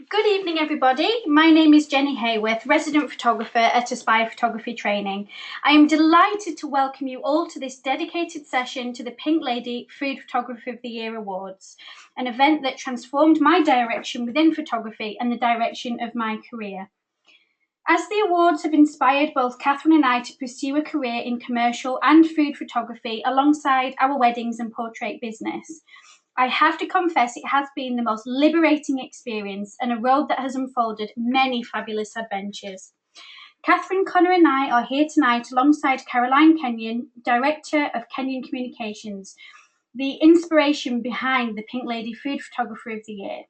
Good evening, everybody. My name is Jenny Heyworth, resident photographer at Aspire Photography Training. I am delighted to welcome you all to this dedicated session to the Pink Lady Food Photographer of the Year Awards, an event that transformed my direction within photography and the direction of my career. As the awards have inspired both Catherine and I to pursue a career in commercial and food photography alongside our weddings and portrait business, I have to confess it has been the most liberating experience and a road that has unfolded many fabulous adventures. Catherine, Connor and I are here tonight alongside Kenyon, Director of Kenyon Communications, the inspiration behind the Pink Lady Food Photographer of the Year.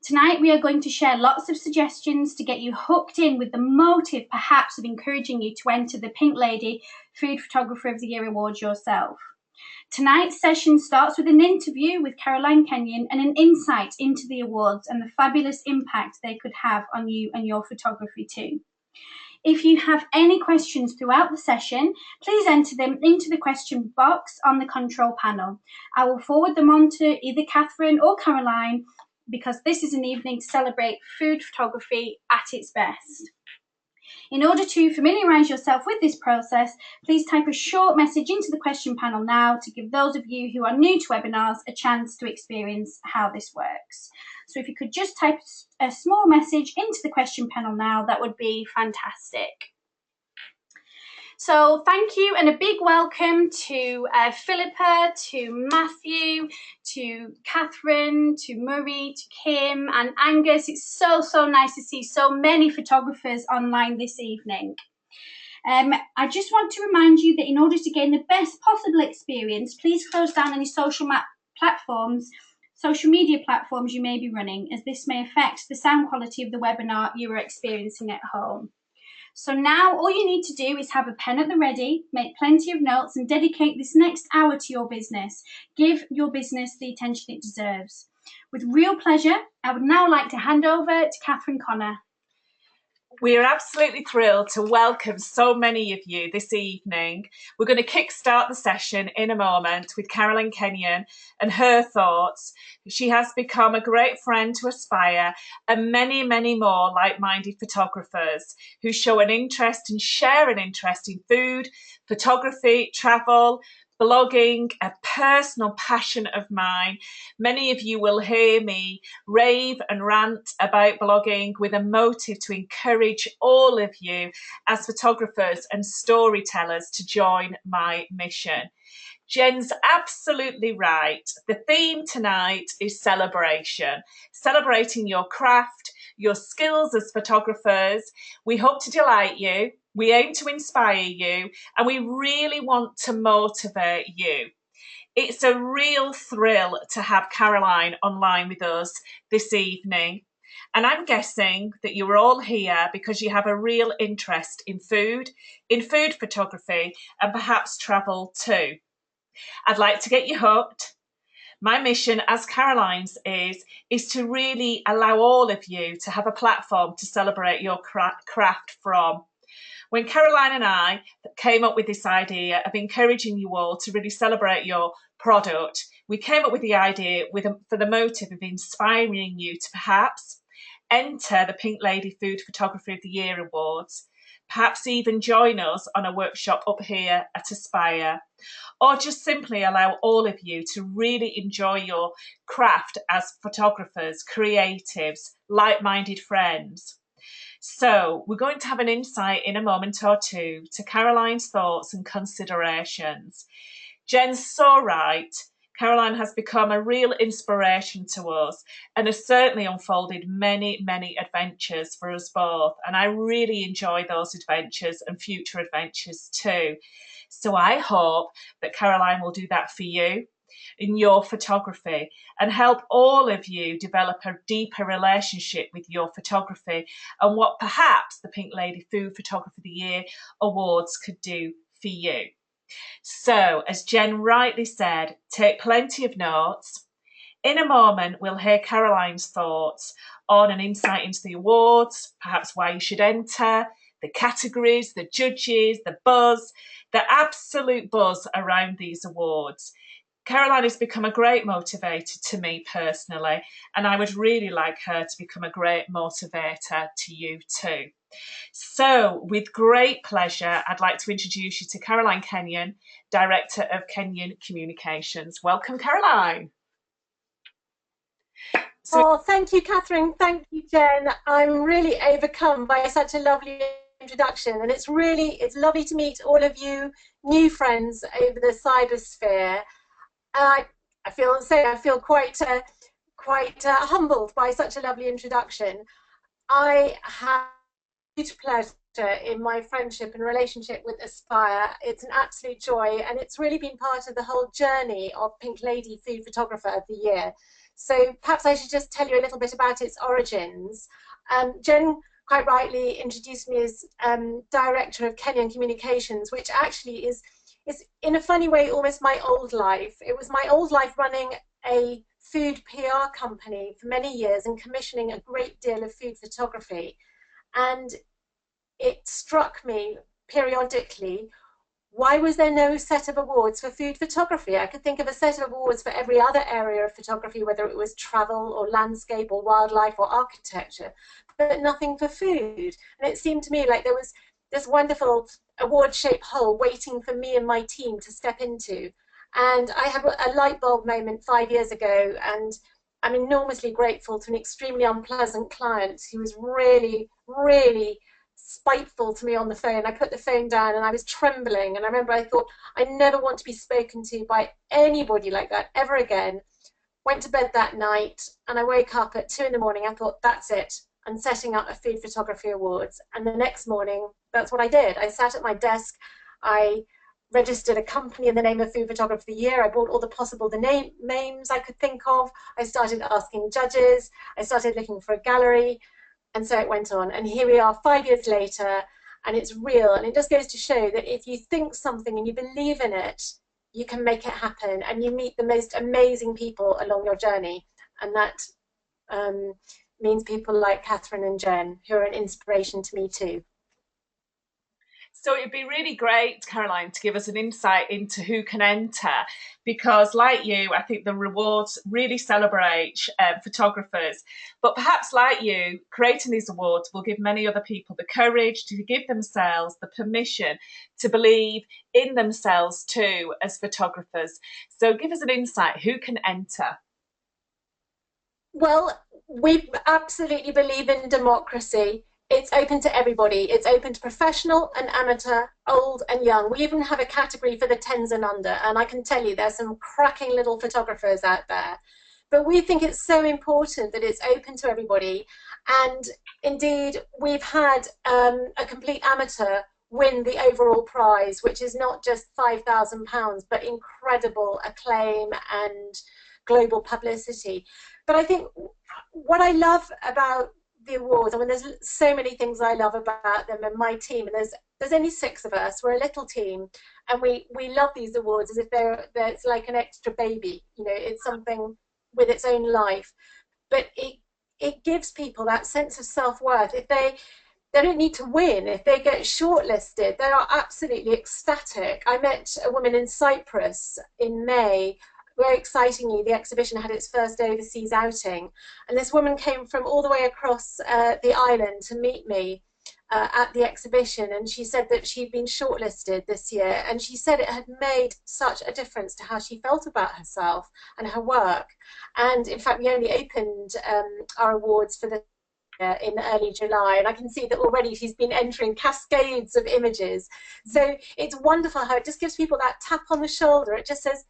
Tonight we are going to share lots of suggestions to get you hooked in with the motive perhaps of encouraging you to enter the Pink Lady Food Photographer of the Year Awards yourself. Tonight's session starts with an interview with Kenyon and an insight into the awards and the fabulous impact they could have on you and your photography too. If you have any questions throughout the session, please enter them into the question box on the control panel. I will forward them on to either Catherine or Caroline because this is an evening to celebrate food photography at its best. In order to familiarise yourself with this process, please type a short message into the question panel now to give those of you who are new to webinars a chance to experience how this works. So if you could just type a small message into the question panel now, that would be fantastic. So thank you and a big welcome to Philippa, to Matthew, to Catherine, to Murray, to Kim and Angus. It's so nice to see so many photographers online this evening. I just want to remind you that in order to gain the best possible experience, please close down any social media platforms you may be running, as this may affect the sound quality of the webinar you are experiencing at home. So now all you need to do is have a pen at the ready, make plenty of notes and dedicate this next hour to your business. Give your business the attention it deserves. With real pleasure, I would now like to hand over to Catherine Connor. We are absolutely thrilled to welcome so many of you this evening. We're going to kickstart the session in a moment with Kenyon and her thoughts. She has become a great friend to Aspire and many more like-minded photographers who show an interest and share an interest in food, photography, travel, blogging, a personal passion of mine. Many of you will hear me rave and rant about blogging with a motive to encourage all of you as photographers and storytellers to join my mission. Jen's absolutely right. The theme tonight is celebration, celebrating your craft, your skills as photographers. We hope to delight you. We aim to inspire you, and we really want to motivate you. It's a real thrill to have Caroline online with us this evening. And I'm guessing that you're all here because you have a real interest in food photography, and perhaps travel too. I'd like to get you hooked. My mission as Caroline's is to really allow all of you to have a platform to celebrate your craft from. When Caroline and I came up with this idea of encouraging you all to really celebrate your product, we came up with the idea for the motive of inspiring you to perhaps enter the Pink Lady Food Photography of the Year Awards, perhaps even join us on a workshop up here at Aspire, or just simply allow all of you to really enjoy your craft as photographers, creatives, like-minded friends. So we're going to have an insight in a moment or two to Caroline's thoughts and considerations. Jen's so right. Caroline has become a real inspiration to us and has certainly unfolded many adventures for us both. And I really enjoy those adventures and future adventures too. So I hope that Caroline will do that for you in your photography and help all of you develop a deeper relationship with your photography and what perhaps the Pink Lady Food Photographer of the Year Awards could do for you. So, as Jen rightly said, take plenty of notes. In a moment, we'll hear Caroline's thoughts on an insight into the awards, perhaps why you should enter, the categories, the judges, the buzz, the absolute buzz around these awards. Caroline has become a great motivator to me personally, and I would really like her to become a great motivator to you too. So, with great pleasure, I'd like to introduce you to Caroline Kenyon, Director of Kenyon Communications. Welcome, Caroline. Oh, thank you, Catherine. Thank you, Jen. I'm really overcome by such a lovely introduction, and it's lovely to meet all of you new friends over the cybersphere. I feel quite humbled by such a lovely introduction. I have huge pleasure in my friendship and relationship with Aspire. It's an absolute joy, and it's really been part of the whole journey of Pink Lady Food Photographer of the Year. So perhaps I should just tell you a little bit about its origins. Jen quite rightly introduced me as Director of Kenyon Communications, which actually is in a funny way almost my old life. It was my old life running a food PR company for many years and commissioning a great deal of food photography. And it struck me periodically, why was there no set of awards for food photography? I could think of a set of awards for every other area of photography, whether it was travel or landscape or wildlife or architecture, but nothing for food. And it seemed to me like there was this wonderful award-shaped hole waiting for me and my team to step into. And I had a light bulb moment 5 years ago, and I'm enormously grateful to an extremely unpleasant client who was really, really spiteful to me on the phone. I put the phone down and I was trembling, and I remember I thought, I never want to be spoken to by anybody like that ever again. Went to bed that night, and I woke up at 2 in the morning. I thought, that's it, I'm setting up a food photography awards. And the next morning, that's what I did. I sat at my desk, I registered a company in the name of Food Photographer of the Year. I bought all the possible names I could think of. I started asking judges. I started looking for a gallery. And so it went on. And here we are 5 years later, and it's real. And it just goes to show that if you think something and you believe in it, you can make it happen. And you meet the most amazing people along your journey. And that means people like Catherine and Jen, who are an inspiration to me too. So it'd be really great, Caroline, to give us an insight into who can enter, because like you, I think the rewards really celebrate photographers. But perhaps like you, creating these awards will give many other people the courage to give themselves the permission to believe in themselves too as photographers. So give us an insight, who can enter? Well, we absolutely believe in democracy. It's open to everybody. It's open to professional and amateur, old and young. We even have a category for the 10s and under, and I can tell you there's some cracking little photographers out there. But we think it's so important that it's open to everybody. And indeed, we've had a complete amateur win the overall prize, which is not just £5,000, but incredible acclaim and global publicity. But I think what I love about the awards, I mean, there's so many things I love about them and my team, and there's only 6 of us. We're a little team, and we love these awards as if it's like an extra baby. You know, it's something with its own life, but it gives people that sense of self-worth. If they don't need to win, if they get shortlisted, they are absolutely ecstatic. I met a woman in Cyprus in May. Very excitingly, the exhibition had its first overseas outing, and this woman came from all the way across the island to meet me at the exhibition, and she said that she'd been shortlisted this year, and she said it had made such a difference to how she felt about herself and her work. And in fact, we only opened our awards for the in early July, and I can see that already she's been entering cascades of images. So it's wonderful how it just gives people that tap on the shoulder. It just says,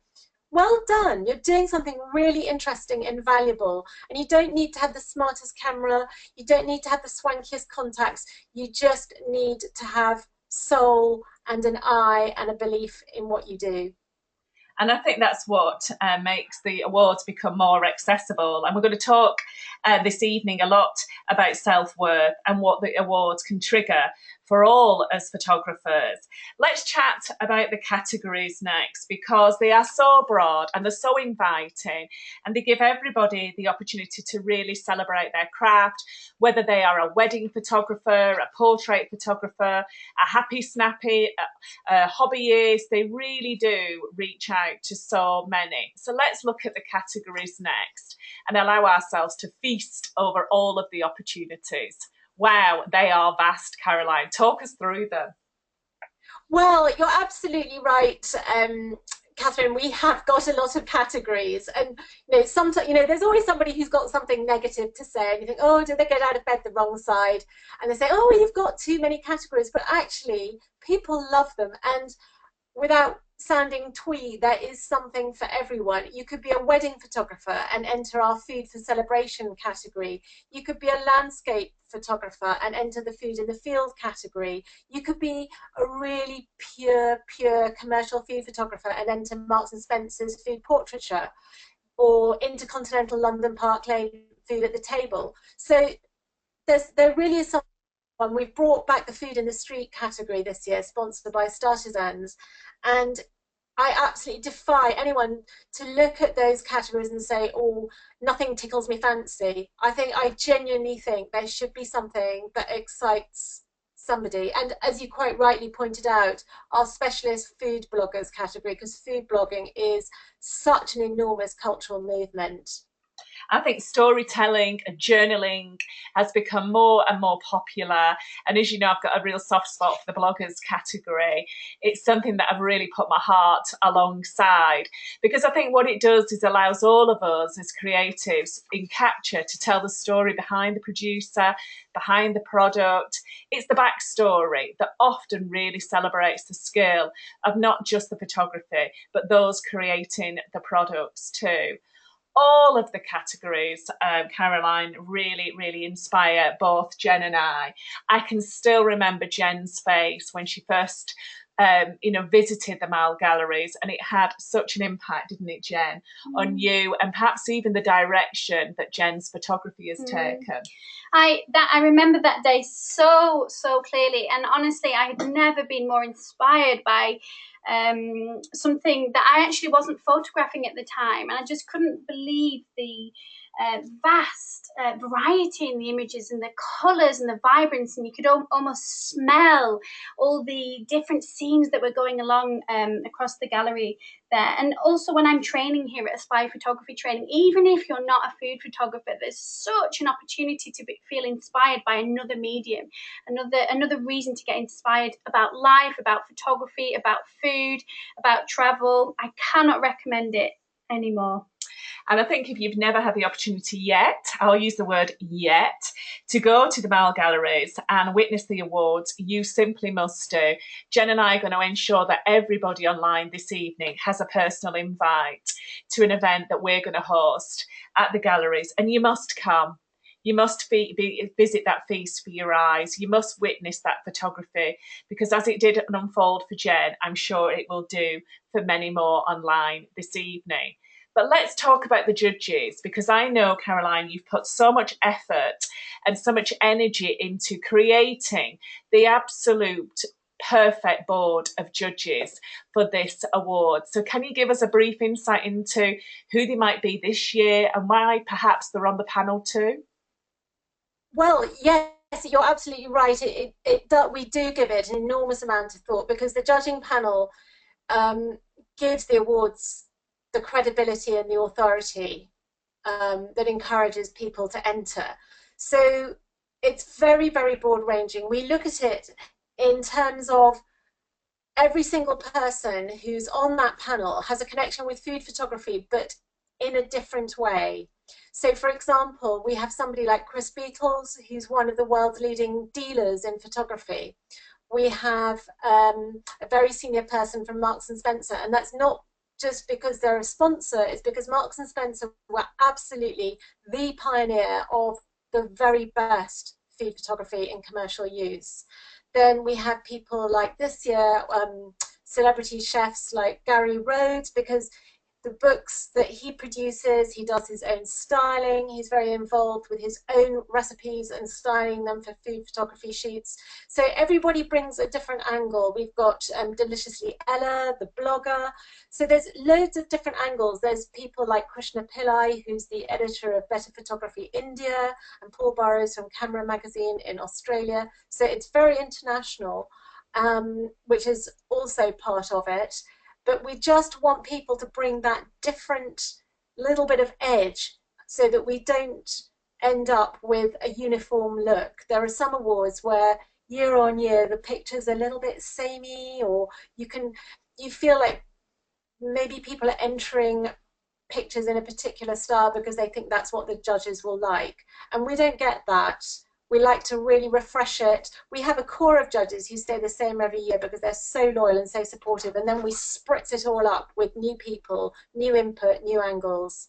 well done, you're doing something really interesting and valuable, and you don't need to have the smartest camera, you don't need to have the swankiest contacts, you just need to have soul and an eye and a belief in what you do. And I think that's what makes the awards become more accessible. And we're going to talk this evening a lot about self-worth and what the awards can trigger for all as photographers. Let's chat about the categories next, because they are so broad and they're so inviting, and they give everybody the opportunity to really celebrate their craft, whether they are a wedding photographer, a portrait photographer, a happy snappy, a hobbyist. They really do reach out to so many. So let's look at the categories next and allow ourselves to feast over all of the opportunities. Wow, they are vast, Caroline. Talk us through them. Well, you're absolutely right, Catherine. We have got a lot of categories, and sometimes there's always somebody who's got something negative to say, and you think, oh, did they get out of bed the wrong side? And they say, oh, you've got too many categories, but actually, people love them, and without sounding twee, there is something for everyone. You could be a wedding photographer and enter our food for celebration category. You could be a landscape photographer and enter the food in the field category. You could be a really pure commercial food photographer and enter Marks and Spencer's food portraiture, or Intercontinental London Park Lane food at the table. So there really is something. We've brought back the food in the street category this year, sponsored by Startizans, and I absolutely defy anyone to look at those categories and say, oh, nothing tickles me fancy. I genuinely think there should be something that excites somebody. And as you quite rightly pointed out, our specialist food bloggers category, because food blogging is such an enormous cultural movement. I think storytelling and journaling has become more and more popular. And as you know, I've got a real soft spot for the bloggers category. It's something that I've really put my heart alongside, because I think what it does is allows all of us as creatives in capture to tell the story behind the producer, behind the product. It's the backstory that often really celebrates the skill of not just the photography, but those creating the products too. All of the categories, Caroline, really inspire both Jen and I. I can still remember Jen's face when she first visited the Mall galleries, and it had such an impact, didn't it, Jen, on you, and perhaps even the direction that Jen's photography has taken. I remember that day so clearly, and honestly, I had never been more inspired by something that I actually wasn't photographing at the time, and I just couldn't believe the vast variety in the images and the colours and the vibrance, and you could almost smell all the different scenes that were going along across the gallery there. And also when I'm training here at Aspire Photography Training, even if you're not a food photographer, there's such an opportunity to feel inspired by another medium, another reason to get inspired about life, about photography, about food, about travel. I cannot recommend it anymore. And I think if you've never had the opportunity yet, I'll use the word yet, to go to the Mall galleries and witness the awards, you simply must do. Jen and I are going to ensure that everybody online this evening has a personal invite to an event that we're going to host at the galleries. And you must come. You must visit that feast for your eyes. You must witness that photography, because as it did unfold for Jen, I'm sure it will do for many more online this evening. But let's talk about the judges, because I know, Caroline, you've put so much effort and so much energy into creating the absolute perfect board of judges for this award. So can you give us a brief insight into who they might be this year and why perhaps they're on the panel too? Well, yes, you're absolutely right. We do give it an enormous amount of thought, because the judging panel gives the awards the credibility and the authority that encourages people to enter. So it's very broad ranging. We look at it in terms of every single person who's on that panel has a connection with food photography, but in a different way. So for example, we have somebody like Chris Beatles, who's one of the world's leading dealers in photography. We have a very senior person from Marks and Spencer, and that's not just because they're a sponsor, it's because Marks and Spencer were absolutely the pioneer of the very best food photography in commercial use. Then we have people like this year, celebrity chefs like Gary Rhodes, because the books that he produces. He does his own styling. He's very involved with his own recipes and styling them for food photography shoots. So everybody brings a different angle. We've got Deliciously Ella, the blogger. So there's loads of different angles. There's people like Krishna Pillai, who's the editor of Better Photography India, and Paul Burrows from Camera Magazine in Australia. So it's very international, which is also part of it. But we just want people to bring that different little bit of edge so that we don't end up with a uniform look. There are some awards where year on year the picture's a little bit samey, or you feel like maybe people are entering pictures in a particular style because they think that's what the judges will like. And we don't get that. We like to really refresh it. We have a core of judges who stay the same every year because they're so loyal and so supportive, and then we spritz it all up with new people, new input, new angles.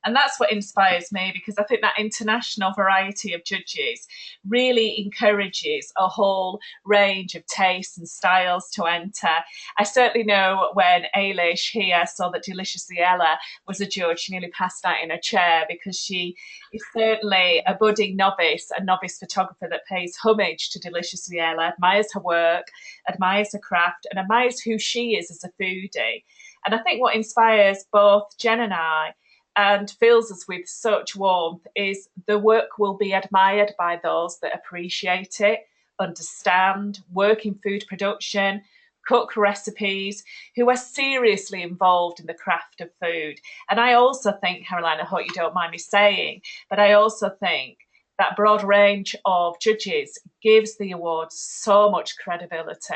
And that's what inspires me, because I think that international variety of judges really encourages a whole range of tastes and styles to enter. I certainly know when Ailish here saw that Deliciously Ella was a judge, she nearly passed out in a chair, because she is certainly a budding novice, a novice photographer that pays homage to Deliciously Ella, admires her work, admires her craft, and admires who she is as a foodie. And I think what inspires both Jen and I, and fills us with such warmth, is the work will be admired by those that appreciate it, understand, work in food production, cook recipes, who are seriously involved in the craft of food. And I also think, Caroline, I hope you don't mind me saying, but I also think that broad range of judges gives the awards so much credibility.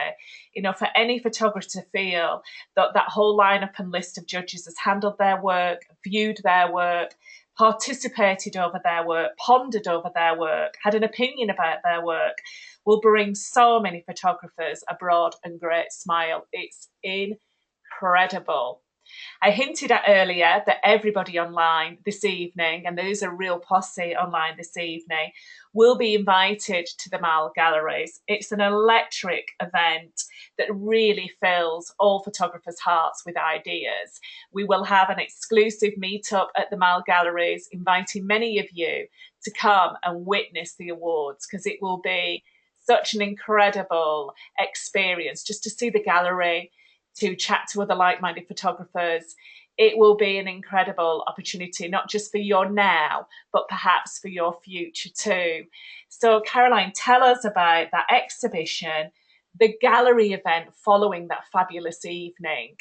You know, for any photographer to feel that that whole lineup and list of judges has handled their work, viewed their work, participated over their work, pondered over their work, had an opinion about their work, will bring so many photographers a broad and great smile. It's incredible. I hinted at earlier that everybody online this evening, and there is a real posse online this evening, will be invited to the Mall Galleries. It's an electric event that really fills all photographers' hearts with ideas. We will have an exclusive meetup at the Mall Galleries, inviting many of you to come and witness the awards, because it will be such an incredible experience just to see the gallery, to chat to other like-minded photographers. It will be an incredible opportunity, not just for your now, but perhaps for your future too. So, Caroline, tell us about that exhibition, the gallery event following that fabulous evening,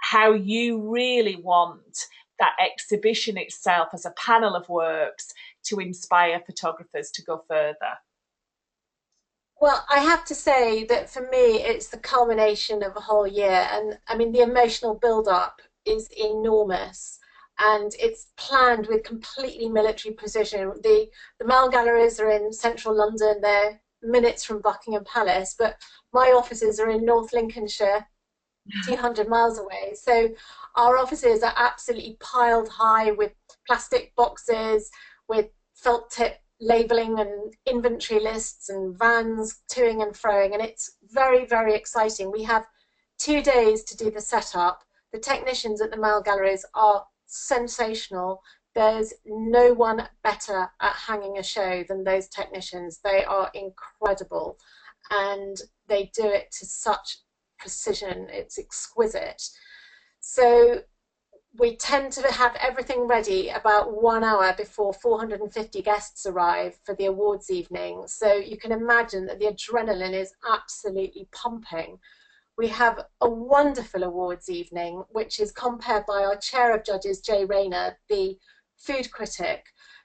how you really want that exhibition itself as a panel of works to inspire photographers to go further. Well, I have to say that for me, it's the culmination of a whole year. And I mean, the emotional build-up is enormous, and it's planned with completely military precision. The Mall Galleries are in central London. They're minutes from Buckingham Palace, but my offices are in North Lincolnshire, 200 miles away. So our offices are absolutely piled high with plastic boxes, with felt tip labelling and inventory lists and vans toing and froing, and it's very, very exciting. We have 2 days to do the setup. The technicians at the Mall Galleries are sensational. There's no one better at hanging a show than those technicians. They are incredible, and they do it to such precision. It's exquisite. So we tend to have everything ready about 1 hour before 450 guests arrive for the awards evening. So you can imagine that the adrenaline is absolutely pumping. We have a wonderful awards evening, which is compared by our chair of judges, Jay Rayner, the food critic,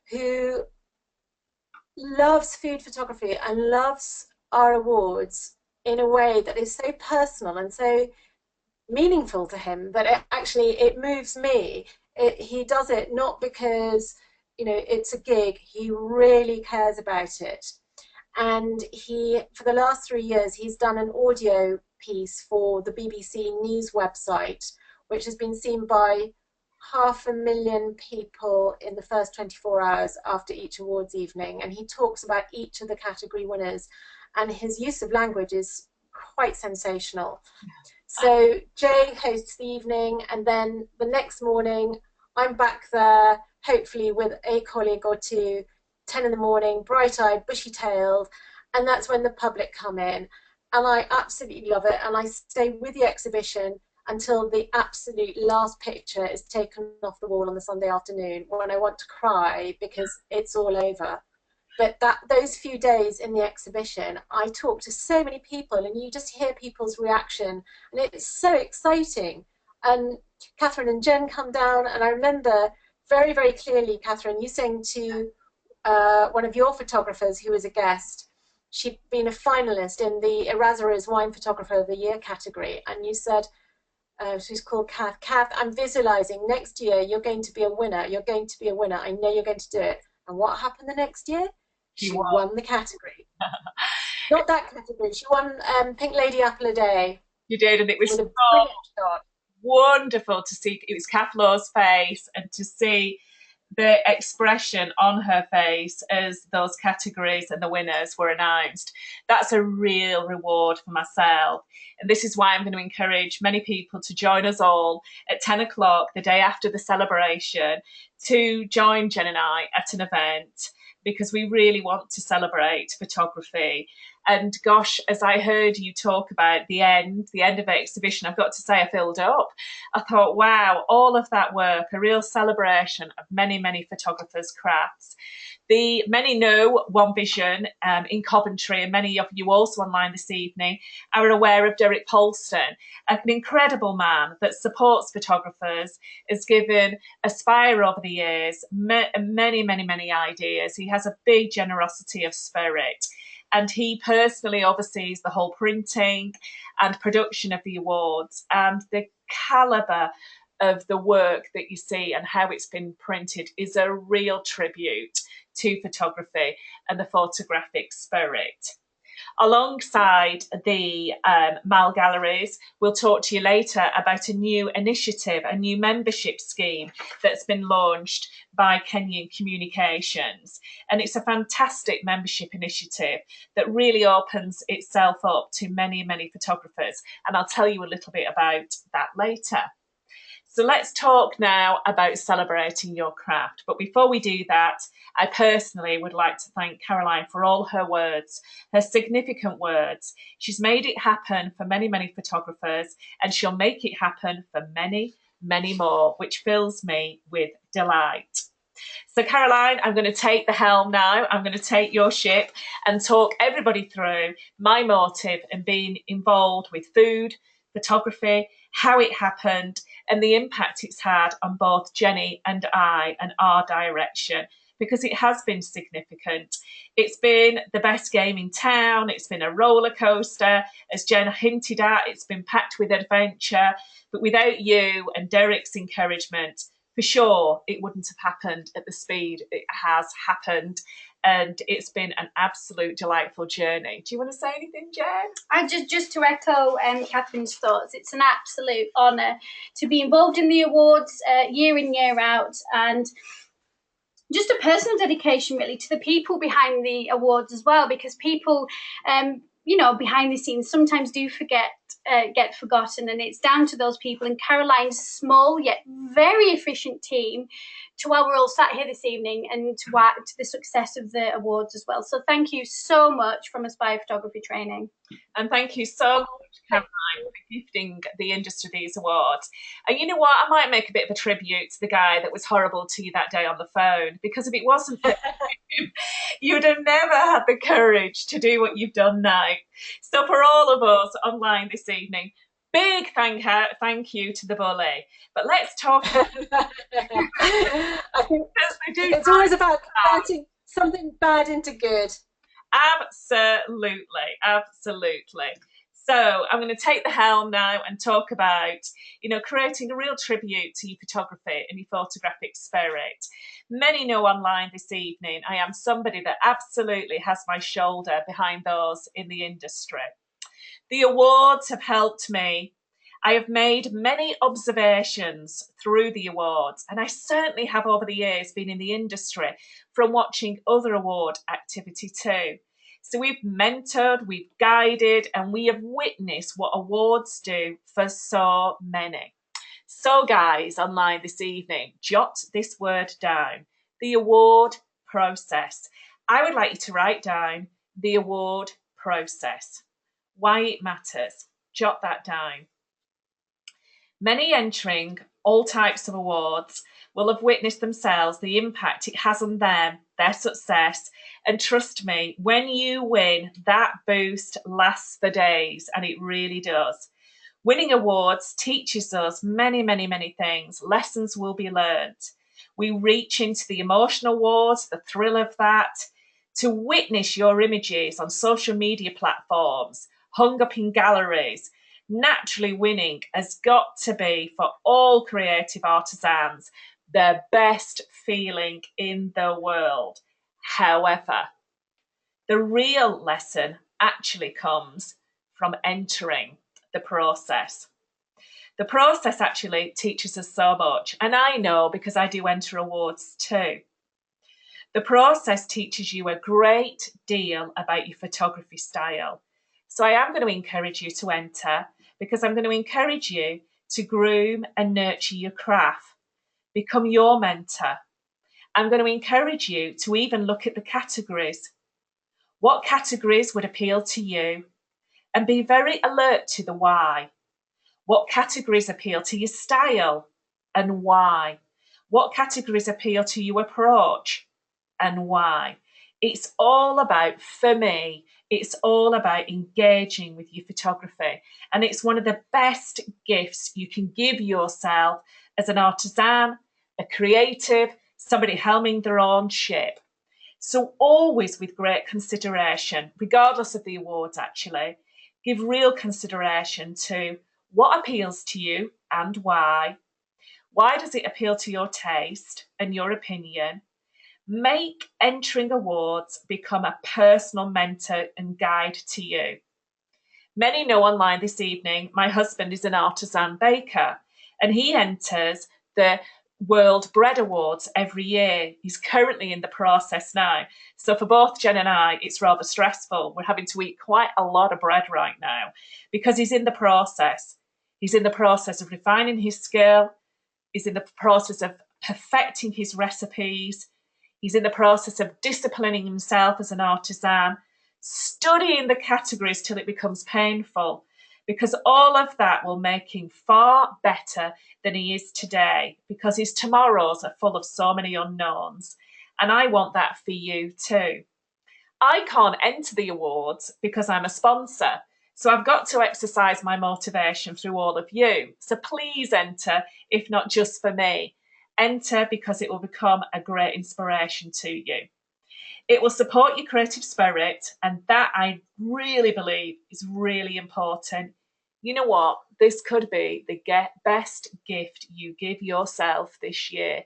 who loves food photography and loves our awards in a way that is so personal and so meaningful to him that it moves me. He does it not because, you know, it's a gig. He really cares about it. And for the last 3 years, he's done an audio piece for the BBC News website, which has been seen by 500,000 people in the first 24 hours after each awards evening. And he talks about each of the category winners, and his use of language is quite sensational. So Jay hosts the evening, and then the next morning I'm back there, hopefully with a colleague or two, 10 in the morning, bright-eyed, bushy-tailed, and that's when the public come in. And I absolutely love it, and I stay with the exhibition until the absolute last picture is taken off the wall on the Sunday afternoon, when I want to cry because it's all over. But those few days in the exhibition, I talk to so many people, and you just hear people's reaction, and it's so exciting. And Catherine and Jen come down, and I remember very, very clearly, Catherine, you saying to one of your photographers who was a guest, she'd been a finalist in the Erasmus Wine Photographer of the Year category, and you said, she's called Kath. Kath, I'm visualizing next year you're going to be a winner. You're going to be a winner. I know you're going to do it. And what happened the next year? She won the category. Not that category. She won Pink Lady Apple a Day. You did, and it was so shot. Wonderful to see. It was Kath Law's face, and to see the expression on her face as those categories and the winners were announced. That's a real reward for myself. And this is why I'm going to encourage many people to join us all at 10 o'clock the day after the celebration to join Jen and I at an event, because we really want to celebrate photography. And gosh, as I heard you talk about the end of the exhibition, I've got to say I filled up. I thought, wow, all of that work, a real celebration of many, many photographers' crafts. Many know One Vision in Coventry, and many of you also online this evening are aware of Derek Polston, an incredible man that supports photographers, has given Aspire over the years many, many, many ideas. He has a big generosity of spirit, and he personally oversees the whole printing and production of the awards, and the calibre of the work that you see and how it's been printed is a real tribute to photography and the photographic spirit. Alongside the Mal Galleries, we'll talk to you later about a new initiative, a new membership scheme that's been launched by Kenyon Communications. And it's a fantastic membership initiative that really opens itself up to many, many photographers. And I'll tell you a little bit about that later. So let's talk now about celebrating your craft. But before we do that, I personally would like to thank Caroline for all her words, her significant words. She's made it happen for many, many photographers, and she'll make it happen for many, many more, which fills me with delight. So Caroline, I'm going to take the helm now. I'm going to take your ship and talk everybody through my motive in being involved with food, photography, how it happened, and the impact it's had on both Jenny and I and our direction, because it has been significant. It's been the best game in town. It's been a roller coaster. As Jen hinted at, it's been packed with adventure. But without you and Derek's encouragement, for sure, it wouldn't have happened at the speed it has happened. And it's been an absolute delightful journey. Do you want to say anything, Jen? I just to echo Catherine's thoughts, it's an absolute honour to be involved in the awards year in, year out, and just a personal dedication really to the people behind the awards as well, because people behind the scenes sometimes do get forgotten, and it's down to those people and Caroline's small yet very efficient team to why we're all sat here this evening, and to the success of the awards as well. So thank you so much from Aspire Photography Training. And thank you so much, Caroline, for gifting the industry these awards. And you know what? I might make a bit of a tribute to the guy that was horrible to you that day on the phone, because if it wasn't for him, you'd have never had the courage to do what you've done now. So for all of us online this evening, big thank you to the bully. But let's talk. I think it's always about converting something bad into good. Absolutely. So I'm going to take the helm now and talk about, creating a real tribute to your photography and your photographic spirit. Many know online this evening I am somebody that absolutely has my shoulder behind those in the industry. The awards have helped me. I have made many observations through the awards, and I certainly have over the years been in the industry from watching other award activity too. So we've mentored, we've guided, and we have witnessed what awards do for so many. So guys, online this evening, jot this word down: the award process. I would like you to write down the award process, why it matters. Jot that down. Many entering all types of awards will have witnessed themselves the impact it has on them, their success. And trust me, when you win, that boost lasts for days, and it really does. Winning awards teaches us many, many, many things. Lessons will be learnt. We reach into the emotional wars, the thrill of that, to witness your images on social media platforms, hung up in galleries. Naturally, winning has got to be, for all creative artisans, the best feeling in the world. However, the real lesson actually comes from entering the process. The process actually teaches us so much, and I know because I do enter awards too. The process teaches you a great deal about your photography style. So I am going to encourage you to enter, because I'm going to encourage you to groom and nurture your craft. Become your mentor. I'm going to encourage you to even look at the categories. What categories would appeal to you? And be very alert to the why. What categories appeal to your style and why? What categories appeal to your approach and why? It's all about, for me, it's all about engaging with your photography. And it's one of the best gifts you can give yourself as an artisan, a creative, somebody helming their own ship. So always with great consideration, regardless of the awards actually, give real consideration to what appeals to you and why. Why does it appeal to your taste and your opinion? Make entering awards become a personal mentor and guide to you. Many know online this evening, my husband is an artisan baker, and he enters the World Bread Awards every year. He's currently in the process now. So for both Jen and I, it's rather stressful. We're having to eat quite a lot of bread right now because he's in the process. He's in the process of refining his skill. He's in the process of perfecting his recipes. He's in the process of disciplining himself as an artisan, studying the categories till it becomes painful, because all of that will make him far better than he is today, because his tomorrows are full of so many unknowns. And I want that for you too. I can't enter the awards because I'm a sponsor, so I've got to exercise my motivation through all of you. So please enter, if not just for me. Enter because it will become a great inspiration to you. It will support your creative spirit, and that I really believe is really important. You know what? This could be the best gift you give yourself this year.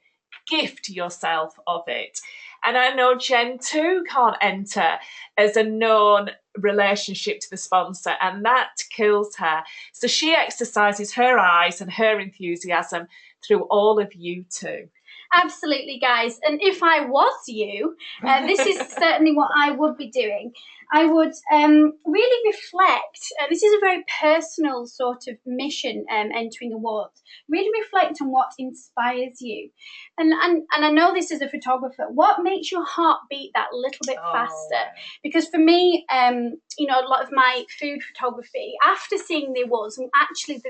Gift yourself of it. And I know Jen too can't enter as a known relationship to the sponsor, and that kills her. So she exercises her eyes and her enthusiasm through all of you too. Absolutely, guys. And if I was you, this is certainly what I would be doing. I would really reflect. This is a very personal sort of mission, entering awards. Really reflect on what inspires you. And I know this as a photographer. What makes your heart beat that little bit faster? Because for me, you know, a lot of my food photography, after seeing the awards and actually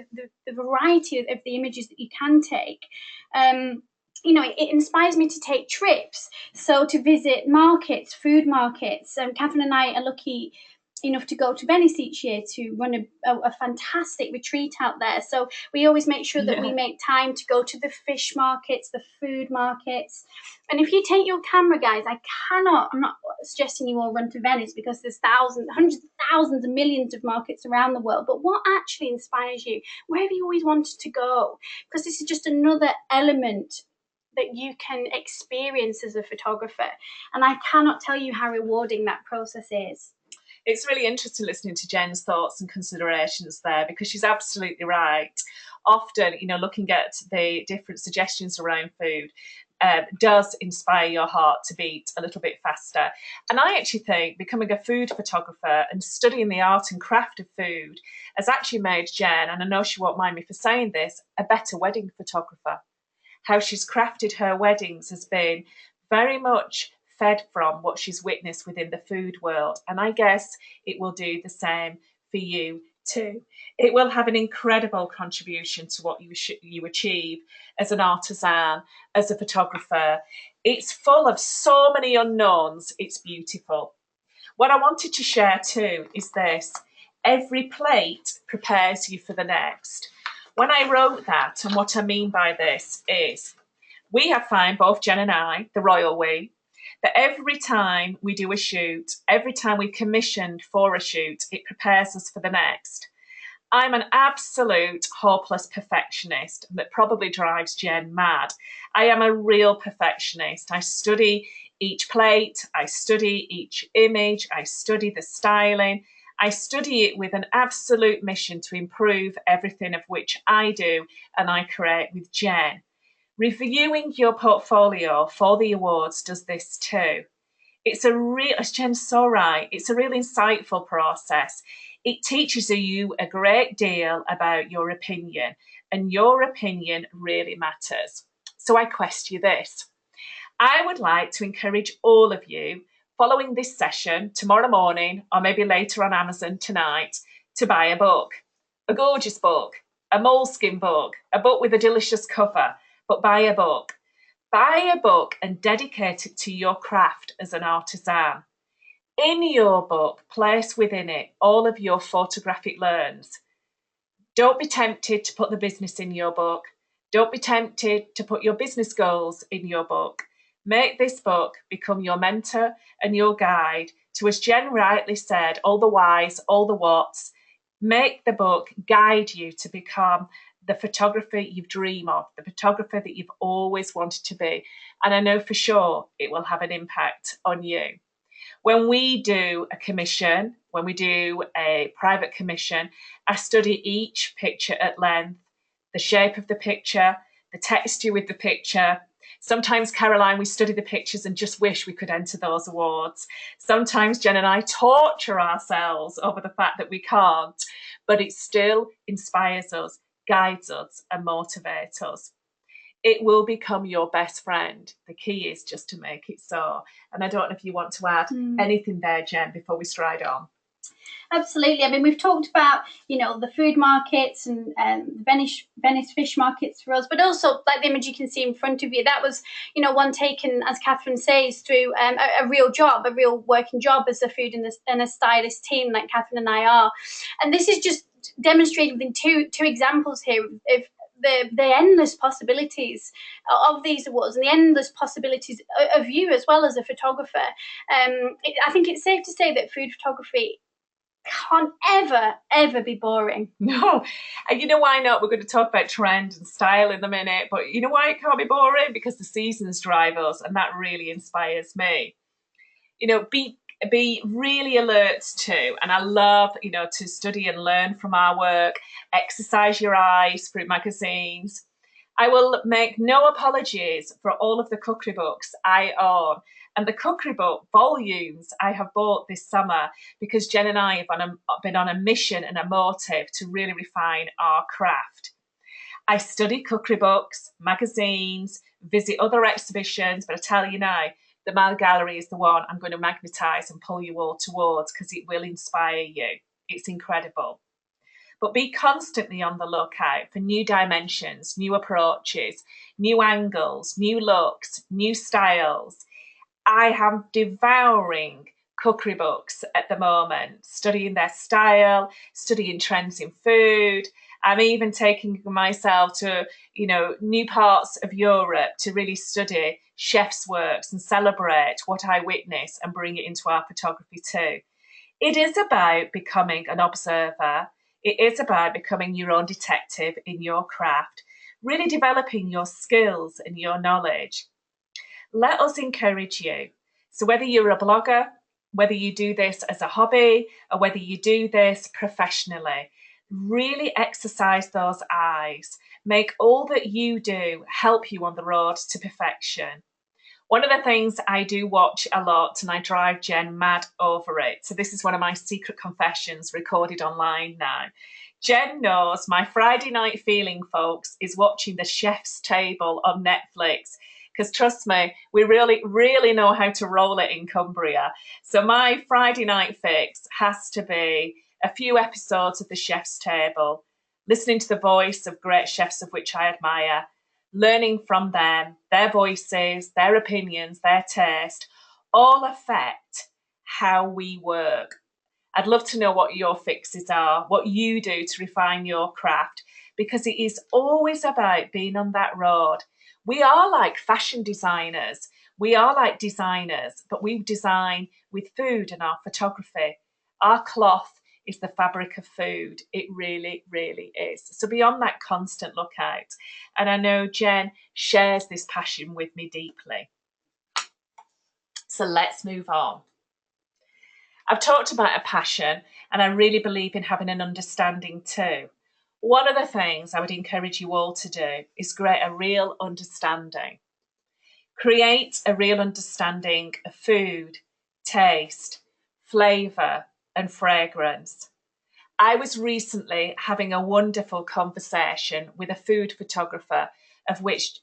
the variety of the images that you can take, you know, it inspires me to take trips. So to visit markets, food markets. Catherine and I are lucky enough to go to Venice each year to run a fantastic retreat out there. So we always make sure that we make time to go to the fish markets, the food markets. And if you take your camera, guys, I'm not suggesting you all run to Venice because there's thousands, hundreds of thousands and millions of markets around the world. But what actually inspires you? Where have you always wanted to go? Because this is just another element that you can experience as a photographer. And I cannot tell you how rewarding that process is. It's really interesting listening to Jen's thoughts and considerations there, because she's absolutely right. Often, you know, looking at the different suggestions around food, does inspire your heart to beat a little bit faster. And I actually think becoming a food photographer and studying the art and craft of food has actually made Jen, and I know she won't mind me for saying this, a better wedding photographer. How she's crafted her weddings has been very much fed from what she's witnessed within the food world. And I guess it will do the same for you too. It will have an incredible contribution to what you achieve as an artisan, as a photographer. It's full of so many unknowns. It's beautiful. What I wanted to share too is this. Every plate prepares you for the next. When I wrote that, and what I mean by this is, we have found, both Jen and I, the royal we, that every time we do a shoot, every time we commissioned for a shoot, it prepares us for the next. I'm an absolute hopeless perfectionist that probably drives Jen mad. I am a real perfectionist. I study each plate, I study each image, I study the styling. I study it with an absolute mission to improve everything of which I do and I create with Jen. Reviewing your portfolio for the awards does this too. It's a real, as Jen's so right, it's a real insightful process. It teaches you a great deal about your opinion, and your opinion really matters. So I quest you this. I would like to encourage all of you, following this session tomorrow morning, or maybe later on Amazon tonight, to buy a book. A gorgeous book, a moleskin book, a book with a delicious cover, but buy a book. Buy a book and dedicate it to your craft as an artisan. In your book, place within it all of your photographic learns. Don't be tempted to put the business in your book. Don't be tempted to put your business goals in your book. Make this book become your mentor and your guide to, as Jen rightly said, all the whys, all the whats. Make the book guide you to become the photographer you dream of, the photographer that you've always wanted to be. And I know for sure it will have an impact on you. When we do a commission, when we do a private commission, I study each picture at length, the shape of the picture, the texture with the picture. Sometimes, Caroline, we study the pictures and just wish we could enter those awards. Sometimes Jen and I torture ourselves over the fact that we can't, but it still inspires us, guides us, and motivates us. It will become your best friend. The key is just to make it so. And I don't know if you want to add anything there, Jen, before we stride on. Absolutely. I mean, we've talked about, the food markets and the Venice fish markets for us, but also like the image you can see in front of you, that was, one taken, as Catherine says, through a real job, a real working job as a food and a stylist team like Catherine and I are. And this is just demonstrated within two examples here of the endless possibilities of these awards and the endless possibilities of you as well as a photographer. I think it's safe to say that food photography can't ever be boring. No. And you know why not? We're going to talk about trend and style in a minute, but you know why it can't be boring? Because the seasons drive us, and that really inspires me. Be really alert to, and I love, to study and learn from our work, exercise your eyes through magazines. I will make no apologies for all of the cookery books I own and the cookery book volumes I have bought this summer, because Jen and I have been on a mission and a motive to really refine our craft. I study cookery books, magazines, visit other exhibitions, but I tell you now, the Mile Gallery is the one I'm going to magnetise and pull you all towards, because it will inspire you. It's incredible. But be constantly on the lookout for new dimensions, new approaches, new angles, new looks, new styles. I am devouring cookery books at the moment, studying their style, studying trends in food. I'm even taking myself to, new parts of Europe to really study chefs' works and celebrate what I witness and bring it into our photography too. It is about becoming an observer. It is about becoming your own detective in your craft, really developing your skills and your knowledge. Let us encourage you. So whether you're a blogger, whether you do this as a hobby, or whether you do this professionally, Really exercise those eyes. Make all that you do help you on the road to perfection. One of the things I do watch a lot, and I drive Jen mad over it, so this is one of my secret confessions recorded online now. Jen knows my Friday night feeling, folks, is watching The Chef's Table on Netflix. Because trust me, we really, really know how to roll it in Cumbria. So my Friday night fix has to be a few episodes of The Chef's Table, listening to the voice of great chefs of which I admire, learning from them, their voices, their opinions, their taste, all affect how we work. I'd love to know what your fixes are, what you do to refine your craft, because it is always about being on that road. We are like fashion designers. We are like designers, but we design with food and our photography. Our cloth is the fabric of food. It really, really is. So be on that constant lookout. And I know Jen shares this passion with me deeply. So let's move on. I've talked about a passion, and I really believe in having an understanding too. One of the things I would encourage you all to do is create a real understanding. Create a real understanding of food, taste, flavour, and fragrance. I was recently having a wonderful conversation with a food photographer of which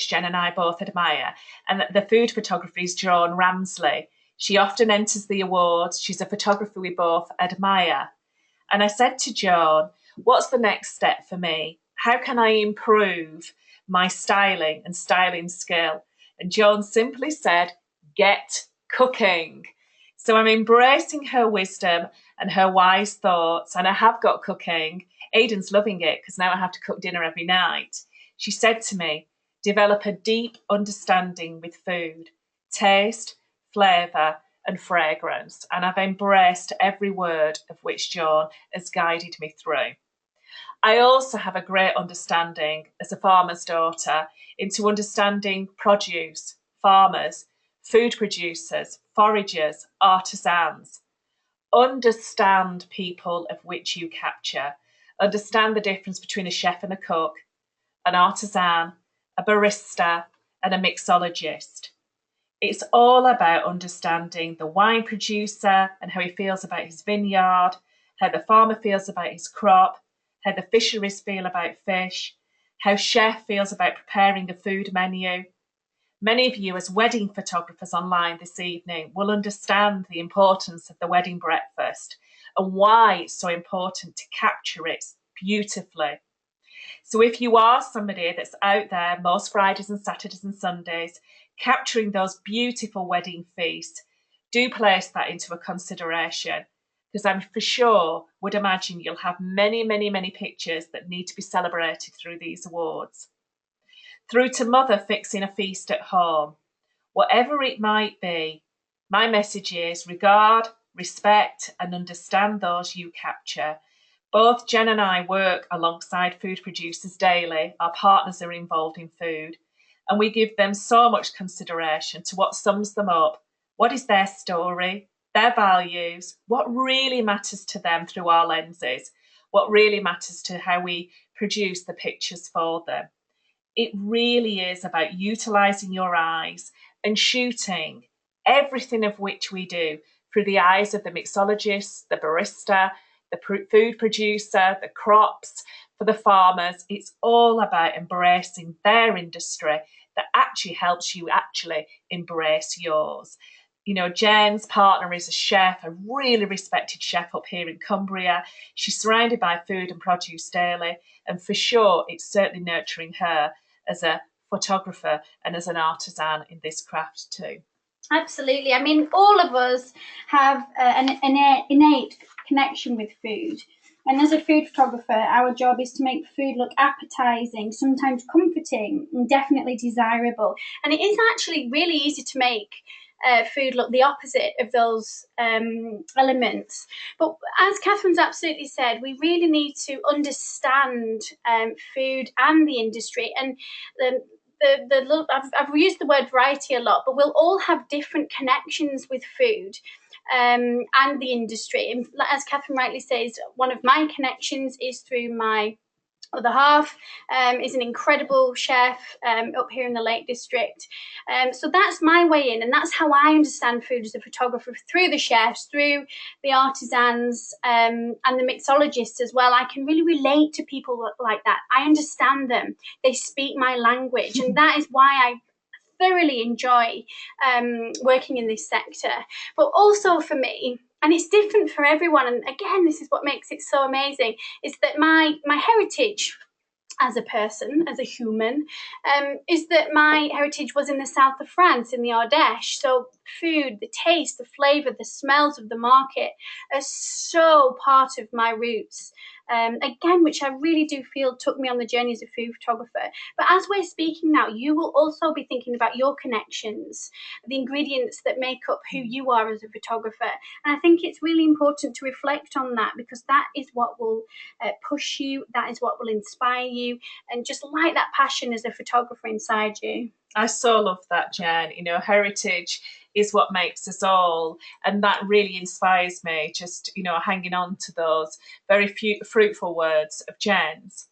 Jen and I both admire, and the food photographer is Joan Ramsley. She often enters the awards. She's a photographer we both admire. And I said to Joan, what's the next step for me? How can I improve my styling and styling skill? And Joan simply said, get cooking. So I'm embracing her wisdom and her wise thoughts, and I have got cooking. Aidan's loving it because now I have to cook dinner every night. She said to me, develop a deep understanding with food, taste, flavour and fragrance, and I've embraced every word of which Joan has guided me through. I also have a great understanding as a farmer's daughter into understanding produce, farmers, food producers, foragers, artisans. Understand people of which you capture. Understand the difference between a chef and a cook, an artisan, a barista, and a mixologist. It's all about understanding the wine producer and how he feels about his vineyard, how the farmer feels about his crop, how the fisheries feel about fish, how chef feels about preparing a food menu. Many of you as wedding photographers online this evening will understand the importance of the wedding breakfast and why it's so important to capture it beautifully. So if you are somebody that's out there most Fridays and Saturdays and Sundays, capturing those beautiful wedding feasts, do place that into a consideration, because I'm for sure would imagine you'll have many, many, many pictures that need to be celebrated through these awards. Through to mother fixing a feast at home. Whatever it might be, my message is regard, respect, and understand those you capture. Both Jen and I work alongside food producers daily. Our partners are involved in food, and we give them so much consideration to what sums them up. What is their story, their values, what really matters to them through our lenses, what really matters to how we produce the pictures for them. It really is about utilising your eyes and shooting everything of which we do through the eyes of the mixologist, the barista, the food producer, the crops, for the farmers. It's all about embracing their industry that actually helps you actually embrace yours. You know, Jen's partner is a chef, a really respected chef up here in Cumbria. She's surrounded by food and produce daily, and for sure it's certainly nurturing her as a photographer and as an artisan in this craft too. Absolutely. I mean, all of us have an innate connection with food. And as a food photographer, our job is to make food look appetizing, sometimes comforting, and definitely desirable. And it is actually really easy to make food look the opposite of those elements. But as Catherine's absolutely said, we really need to understand food and the industry. And I've used the word variety a lot, but we'll all have different connections with food. and the industry. And as Catherine rightly says, one of my connections is through my other half, is an incredible chef up here in the Lake District. So that's my way in, and that's how I understand food as a photographer, through the chefs, through the artisans, and the mixologists as well. I can really relate to people like that. I understand them. They speak my language, and that is why I thoroughly enjoy working in this sector. But also for me, and it's different for everyone, and again, this is what makes it so amazing, is that my heritage as a person, as a human, is that my heritage was in the south of France, in the Ardèche. So food, the taste, the flavour, the smells of the market are so part of my roots. Again, which I really do feel took me on the journey as a food photographer. But as we're speaking now, you will also be thinking about your connections, the ingredients that make up who you are as a photographer. And I think it's really important to reflect on that, because that is what will push you, that is what will inspire you, and just light that passion as a photographer inside you. I so love that, Jen. You know, heritage is what makes us all, and that really inspires me, just, you know, hanging on to those very fruitful words of Jen's.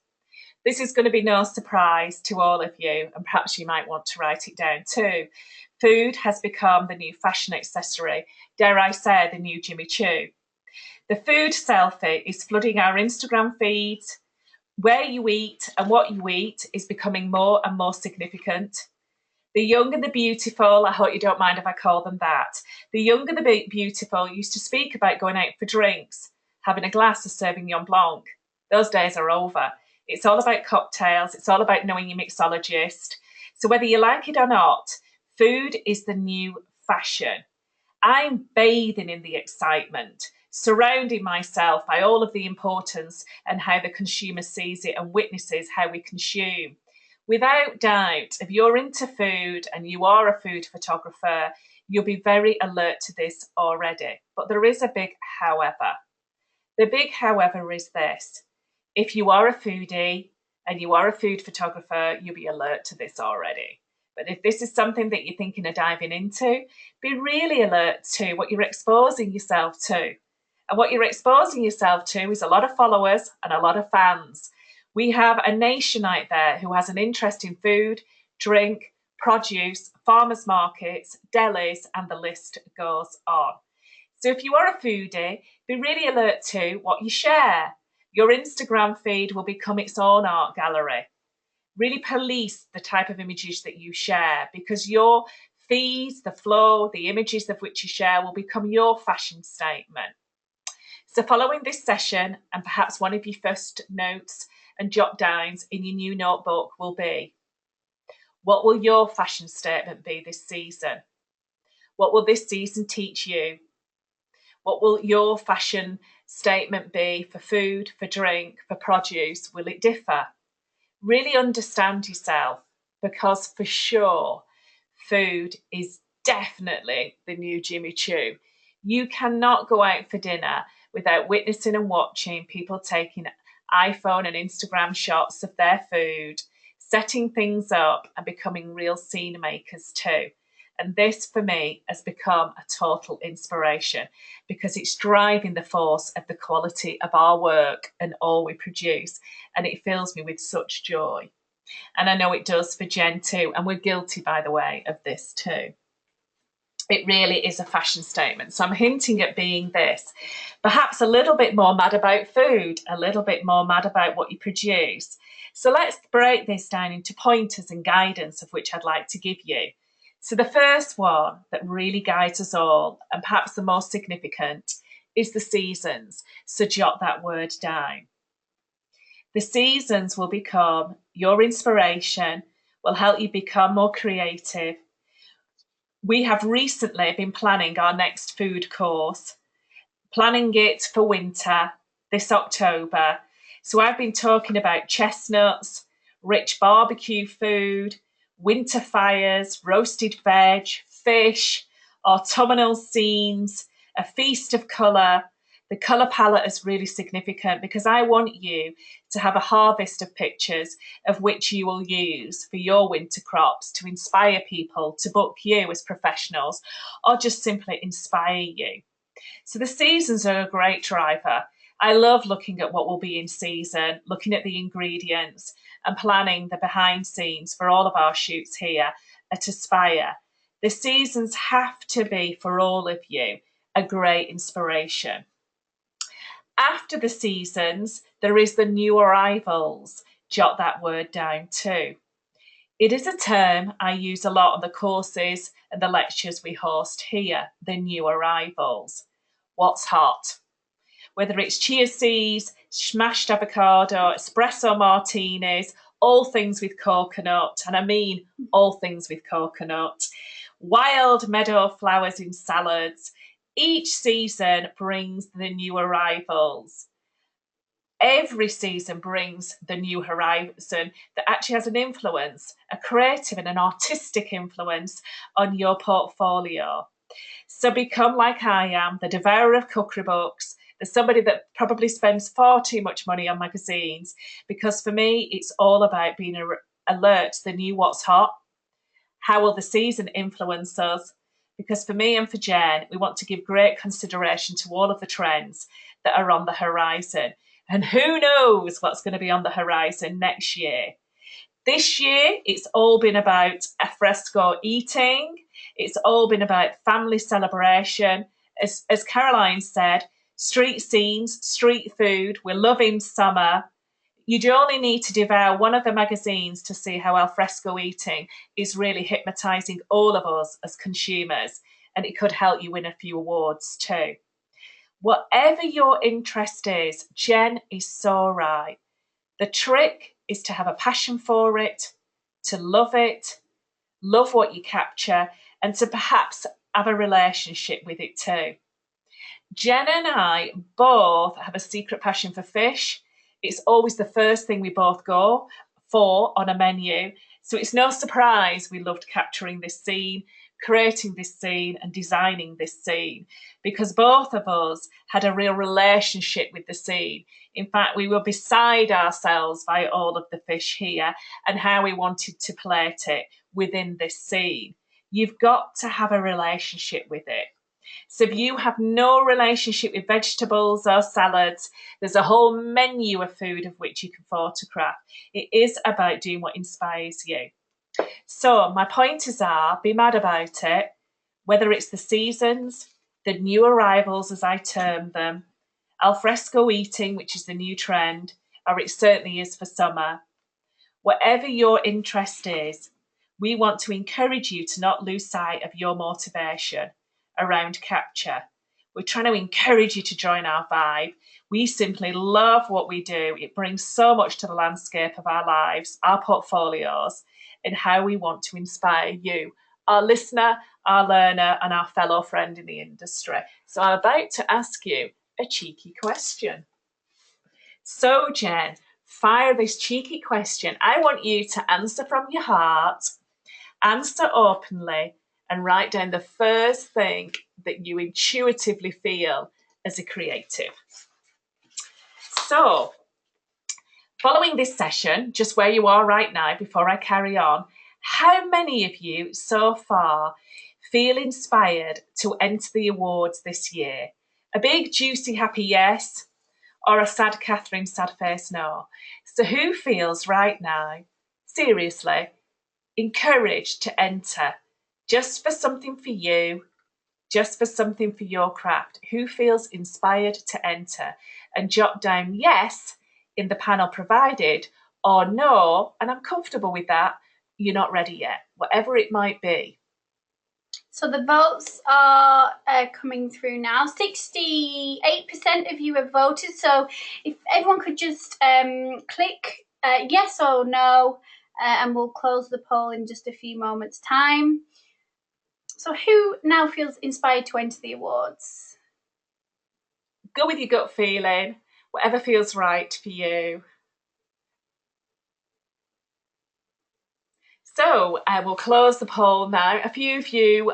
This is going to be no surprise to all of you, and perhaps you might want to write it down too. Food has become the new fashion accessory, dare I say, the new Jimmy Choo. The food selfie is flooding our Instagram feeds. Where you eat and what you eat is becoming more and more significant. The young and the beautiful, I hope you don't mind if I call them that, the young and the beautiful used to speak about going out for drinks, having a glass of Sauvignon Blanc. Those days are over. It's all about cocktails. It's all about knowing your mixologist. So whether you like it or not, food is the new fashion. I'm bathing in the excitement, surrounding myself by all of the importance and how the consumer sees it and witnesses how we consume. Without doubt, if you're into food and you are a food photographer, you'll be very alert to this already. But there is a big however. The big however is this. If you are a foodie and you are a food photographer, you'll be alert to this already. But if this is something that you're thinking of diving into, be really alert to what you're exposing yourself to. And what you're exposing yourself to is a lot of followers and a lot of fans. We have a nation out there who has an interest in food, drink, produce, farmers markets, delis, and the list goes on. So if you are a foodie, be really alert to what you share. Your Instagram feed will become its own art gallery. Really police the type of images that you share, because your feeds, the flow, the images of which you share will become your fashion statement. So following this session, and perhaps one of your first notes and jot downs in your new notebook will be, what will your fashion statement be this season? What will this season teach you? What will your fashion statement be for food, for drink, for produce? Will it differ? Really understand yourself, because for sure, food is definitely the new Jimmy Choo. You cannot go out for dinner without witnessing and watching people taking iPhone and Instagram shots of their food, setting things up and becoming real scene makers too. And this, for me, has become a total inspiration, because it's driving the force of the quality of our work and all we produce. And it fills me with such joy. And I know it does for Jen too. And we're guilty, by the way, of this too. It really is a fashion statement. So I'm hinting at being this. Perhaps a little bit more mad about food, a little bit more mad about what you produce. So let's break this down into pointers and guidance, of which I'd like to give you. So the first one that really guides us all, and perhaps the most significant, is the seasons. So jot that word down. The seasons will become your inspiration, will help you become more creative. We have recently been planning our next food course, planning it for winter this October. So I've been talking about chestnuts, rich barbecue food, winter fires, roasted veg, fish, autumnal scenes, a feast of colour. The colour palette is really significant, because I want you to have a harvest of pictures of which you will use for your winter crops to inspire people to book you as professionals, or just simply inspire you. So the seasons are a great driver. I love looking at what will be in season, looking at the ingredients and planning the behind scenes for all of our shoots here at Aspire. The seasons have to be, for all of you, a great inspiration. After the seasons, there is the new arrivals. Jot that word down too. It is a term I use a lot on the courses and the lectures we host here, the new arrivals. What's hot? Whether it's chia seeds, smashed avocado, espresso martinis, all things with coconut, and I mean all things with coconut, wild meadow flowers in salads. Each season brings the new arrivals. Every season brings the new horizon that actually has an influence, a creative and an artistic influence on your portfolio. So become like I am, the devourer of cookery books, the somebody that probably spends far too much money on magazines, because for me, it's all about being alert to the new what's hot. How will the season influence us? Because for me and for Jen, we want to give great consideration to all of the trends that are on the horizon. And who knows what's going to be on the horizon next year. This year, it's all been about alfresco eating. It's all been about family celebration. As Caroline said, street scenes, street food. We're loving summer. You'd only need to devour one of the magazines to see how alfresco eating is really hypnotising all of us as consumers, and it could help you win a few awards too. Whatever your interest is, Jen is so right. The trick is to have a passion for it, to love it, love what you capture, and to perhaps have a relationship with it too. Jen and I both have a secret passion for fish. It's always the first thing we both go for on a menu. So it's no surprise we loved capturing this scene, creating this scene and designing this scene, because both of us had a real relationship with the scene. In fact, we were beside ourselves by all of the fish here and how we wanted to plate it within this scene. You've got to have a relationship with it. So if you have no relationship with vegetables or salads, there's a whole menu of food of which you can photograph. It is about doing what inspires you. So my pointers are, be mad about it, whether it's the seasons, the new arrivals as I term them, alfresco eating, which is the new trend, or it certainly is for summer. Whatever your interest is, we want to encourage you to not lose sight of your motivation around capture. We're trying to encourage you to join our vibe. We simply love what we do. It brings so much to the landscape of our lives, our portfolios, and how we want to inspire you, our listener, our learner, and our fellow friend in the industry. So I'm about to ask you a cheeky question. So, Jen, fire this cheeky question. I want you to answer from your heart, answer openly, and write down the first thing that you intuitively feel as a creative. So, following this session, just where you are right now before I carry on, how many of you so far feel inspired to enter the awards this year? A big, juicy, happy yes, or a sad Catherine, sad face no? So who feels right now, seriously, encouraged to enter just for something for you, just for something for your craft? Who feels inspired to enter? And jot down yes in the panel provided, or no, and I'm comfortable with that, you're not ready yet, whatever it might be. So the votes are coming through now. 68% of you have voted. So if everyone could just click yes or no, and we'll close the poll in just a few moments' time. So who now feels inspired to enter the awards? Go with your gut feeling, whatever feels right for you. So we'll close the poll now. A few of you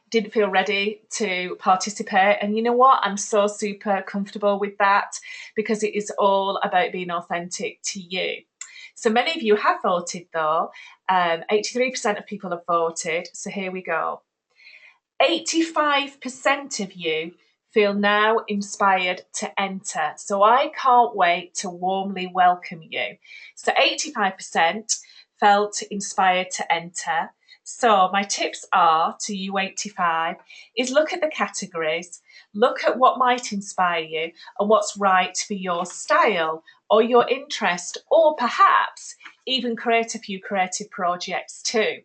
didn't feel ready to participate, and you know what? I'm so super comfortable with that, because it is all about being authentic to you. So many of you have voted though. 83% of people have voted. So here we go. 85% of you feel now inspired to enter. So I can't wait to warmly welcome you. So 85% felt inspired to enter. So my tips are to you 85 is look at the categories, look at what might inspire you and what's right for your style or your interest, or perhaps even create a few creative projects too.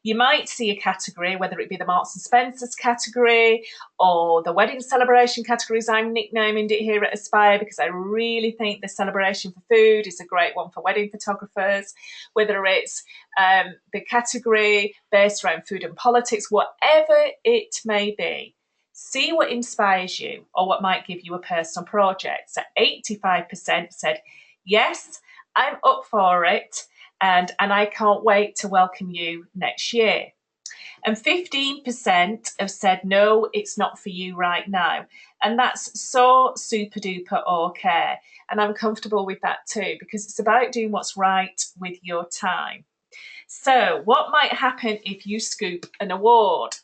You might see a category, whether it be the Marks and Spencer's category or the wedding celebration categories. I'm nicknaming it here at Aspire because I really think the celebration for food is a great one for wedding photographers, whether it's the category based around food and politics, whatever it may be. See what inspires you or what might give you a personal project. So 85% said, yes, I'm up for it. And I can't wait to welcome you next year. And 15% have said, no, it's not for you right now. And that's so super duper okay. And I'm comfortable with that too, because it's about doing what's right with your time. So what might happen if you scoop an award?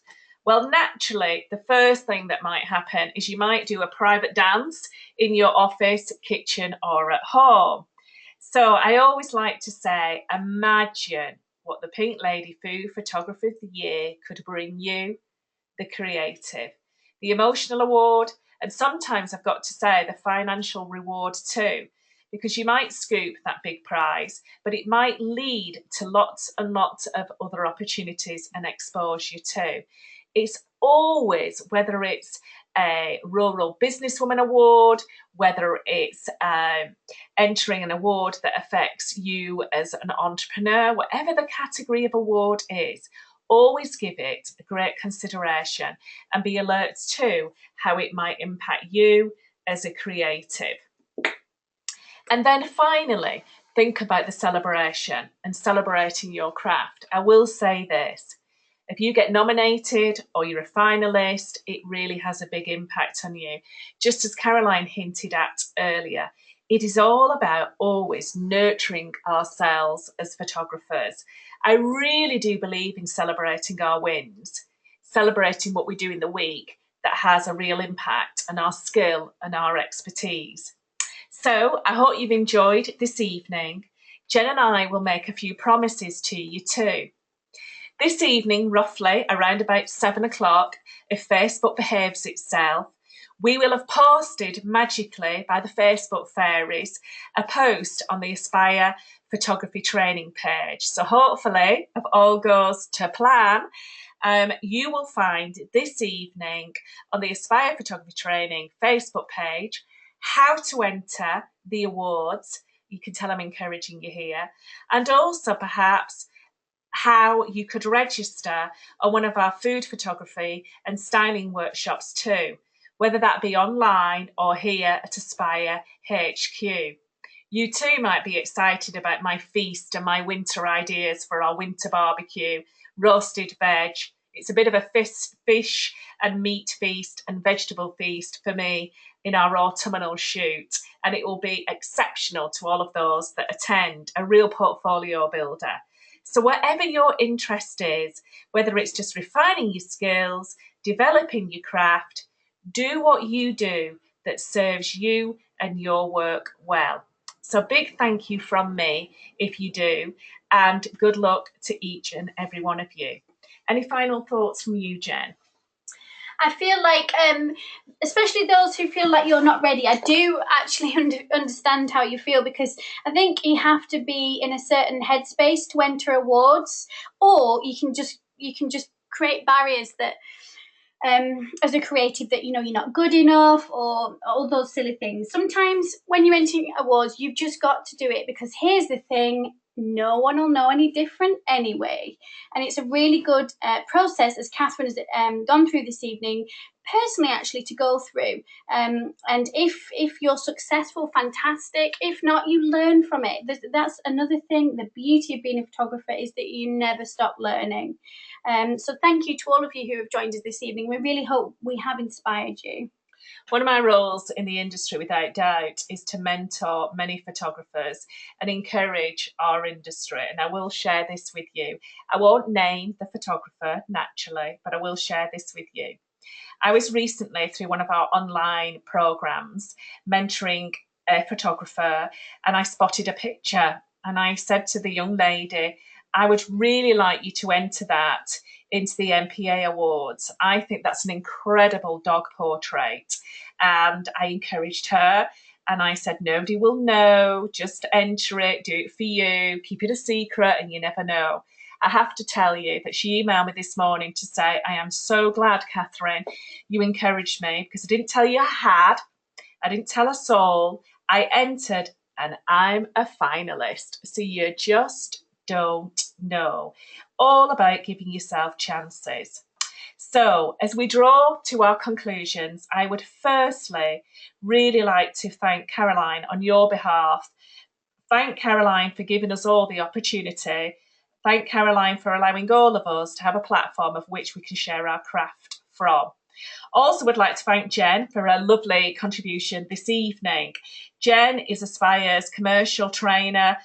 Well, naturally, the first thing that might happen is you might do a private dance in your office, kitchen, or at home. So I always like to say, imagine what the Pink Lady Food Photographer of the Year could bring you, the creative, the emotional award, and sometimes I've got to say the financial reward too, because you might scoop that big prize, but it might lead to lots and lots of other opportunities and exposure too. It's always, whether it's a Rural Businesswoman Award, whether it's entering an award that affects you as an entrepreneur, whatever the category of award is, always give it a great consideration and be alert to how it might impact you as a creative. And then finally, think about the celebration and celebrating your craft. I will say this. If you get nominated or you're a finalist, it really has a big impact on you. Just as Caroline hinted at earlier, it is all about always nurturing ourselves as photographers. I really do believe in celebrating our wins, celebrating what we do in the week that has a real impact on our skill and our expertise. So I hope you've enjoyed this evening. Jen and I will make a few promises to you too. This evening, roughly around about 7 o'clock, if Facebook behaves itself, we will have posted magically by the Facebook fairies a post on the Aspire Photography Training page. So hopefully, if all goes to plan, you will find this evening on the Aspire Photography Training Facebook page how to enter the awards. You can tell I'm encouraging you here. And also perhaps how you could register on one of our food photography and styling workshops too, whether that be online or here at Aspire HQ. You too might be excited about my feast and my winter ideas for our winter barbecue, roasted veg. It's a bit of a fish and meat feast and vegetable feast for me in our autumnal shoot, and it will be exceptional to all of those that attend, a real portfolio builder. So whatever your interest is, whether it's just refining your skills, developing your craft, do what you do that serves you and your work well. So big thank you from me if you do, and good luck to each and every one of you. Any final thoughts from you, Jen? I feel like, especially those who feel like you're not ready, I do actually understand how you feel, because I think you have to be in a certain headspace to enter awards, or you can just create barriers that, as a creative, that you're not good enough, or all those silly things. Sometimes when you're entering awards, you've just got to do it, because here's the thing. No one will know any different anyway. And it's a really good process, as Catherine has gone through this evening, personally actually, to go through. And if you're successful, fantastic. If not, you learn from it. That's another thing. The beauty of being a photographer is that you never stop learning. So thank you to all of you who have joined us this evening. We really hope we have inspired you. One of my roles in the industry, without doubt, is to mentor many photographers and encourage our industry. And I will share this with you. I won't name the photographer, naturally, but I will share this with you. I was recently through one of our online programs mentoring a photographer, and I spotted a picture, and I said to the young lady, I would really like you to enter that into the MPA Awards. I think that's an incredible dog portrait. And I encouraged her, and I said, nobody will know, just enter it, do it for you, keep it a secret, and you never know. I have to tell you that she emailed me this morning to say, I am so glad, Catherine, you encouraged me, because I didn't tell you I had, I didn't tell us all, I entered, and I'm a finalist. So you just don't know. All about giving yourself chances. So as we draw to our conclusions, I would firstly really like to thank Caroline on your behalf. Thank Caroline for giving us all the opportunity. Thank Caroline for allowing all of us to have a platform of which we can share our craft from. Also would like to thank Jen for her lovely contribution this evening. Jen is Aspire's commercial trainer,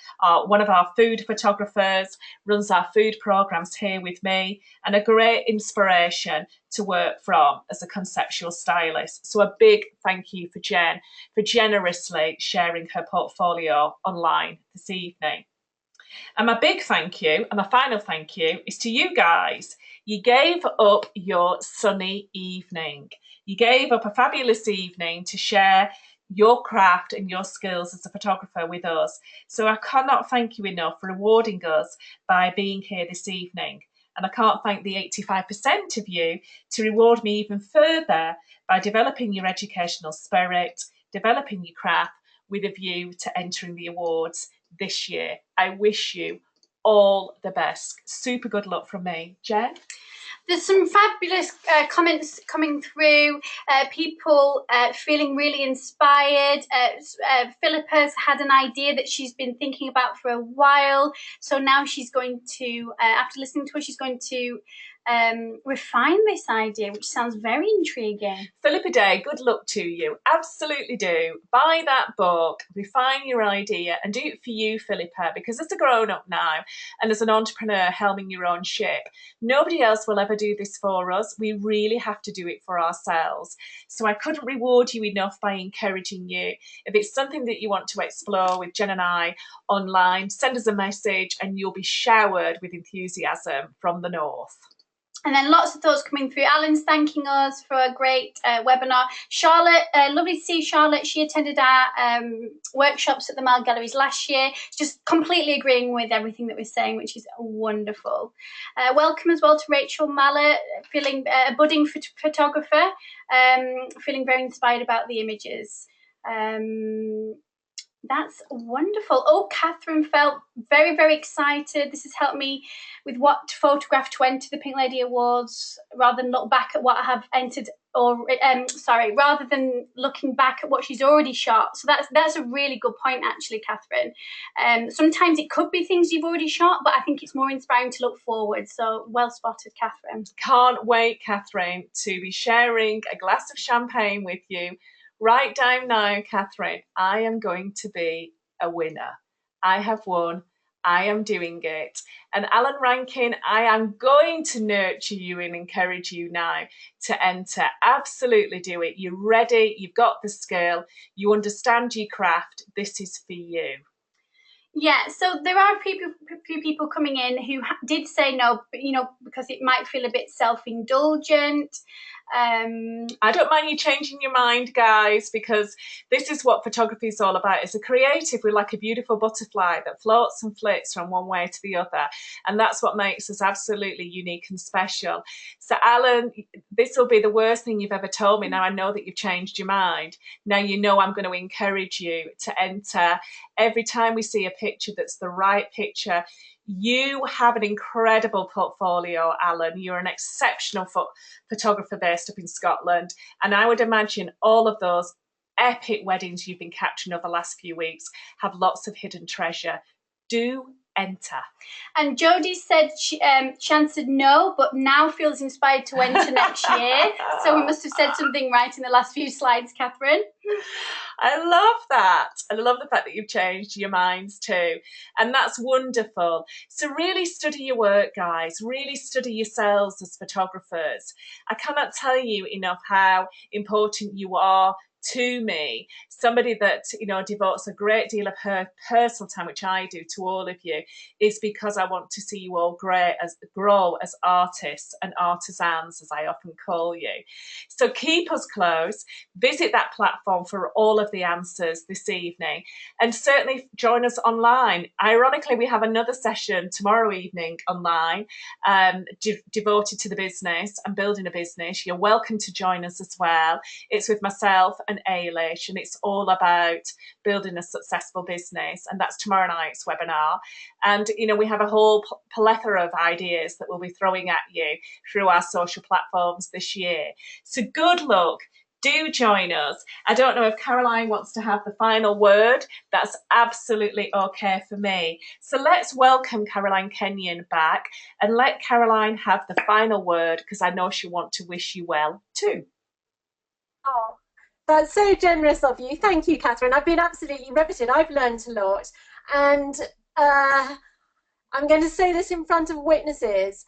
one of our food photographers, runs our food programs here with me, and a great inspiration to work from as a conceptual stylist. So a big thank you for Jen for generously sharing her portfolio online this evening. And my big thank you, and my final thank you, is to you guys. You gave up your sunny evening. You gave up a fabulous evening to share your craft and your skills as a photographer with us. So I cannot thank you enough for rewarding us by being here this evening. And I can't thank the 85% of you to reward me even further by developing your educational spirit, developing your craft with a view to entering the awards this year. I wish you all the best. Super good luck from me. Jen? There's some fabulous comments coming through, people feeling really inspired. Philippa's had an idea that she's been thinking about for a while, so now she's going to, after listening to her, she's going to refine this idea, which sounds very intriguing. Philippa Day, good luck to you. Absolutely do. Buy that book, refine your idea, and do it for you, Philippa, because as a grown-up now and as an entrepreneur helming your own ship, nobody else will ever do this for us. We really have to do it for ourselves. So I couldn't reward you enough by encouraging you. If it's something that you want to explore with Jen and I online, send us a message and you'll be showered with enthusiasm from the north. And then lots of thoughts coming through. Alan's thanking us for a great webinar. Charlotte, lovely to see Charlotte. She attended our workshops at the Mall Galleries last year. Just completely agreeing with everything that we're saying, which is wonderful. Welcome as well to Rachel Mallet, feeling a budding photographer, feeling very inspired about the images. That's wonderful. Oh, Catherine felt very, very excited. This has helped me with what photograph to enter the Pink Lady Awards rather than look back at what I have entered, or rather than looking back at what she's already shot. So that's a really good point, actually, Catherine. Sometimes it could be things you've already shot, but I think it's more inspiring to look forward. So well spotted, Catherine. Can't wait, Catherine, to be sharing a glass of champagne with you. Write down now, Catherine, I am going to be a winner. I have won. I am doing it. And Alan Rankin, I am going to nurture you and encourage you now to enter. Absolutely do it. You're ready. You've got the skill. You understand your craft. This is for you. Yeah, so there are a few people coming in who did say no, because it might feel a bit self-indulgent. I don't mind you changing your mind, guys, because this is what photography is all about. As a creative, we're like a beautiful butterfly that floats and flits from one way to the other. And that's what makes us absolutely unique and special. So, Alan, this will be the worst thing you've ever told me. Now I know that you've changed your mind. Now you know I'm going to encourage you to enter. Every time we see a picture that's the right picture, you have an incredible portfolio, Alan. You're an exceptional photographer based up in Scotland. And I would imagine all of those epic weddings you've been capturing over the last few weeks have lots of hidden treasure. Do enter. And Jodie said she answered no, but now feels inspired to enter next year. So we must have said something right in the last few slides, Catherine. I love that. I love the fact that you've changed your minds too. And that's wonderful. So really study your work, guys. Really study yourselves as photographers. I cannot tell you enough how important you are to me. Somebody that, you know, devotes a great deal of her personal time, which I do, to all of you, is because I want to see you all grow as artists and artisans, as I often call you. So keep us close. Visit that platform for all of the answers this evening, and certainly join us online. Ironically, we have another session tomorrow evening online, devoted to the business and building a business. You're welcome to join us as well. It's with myself and Ailish, and it's all about building a successful business, and that's tomorrow night's webinar. And you know, we have a whole plethora of ideas that we'll be throwing at you through our social platforms this year. So good luck. Do join us. I don't know if Caroline wants to have the final word. That's absolutely okay for me. So let's welcome Caroline Kenyon back and let Caroline have the final word, because I know she'll want to wish you well too. Oh, that's so generous of you. Thank you, Catherine. I've been absolutely riveted. I've learned a lot. And I'm going to say this in front of witnesses.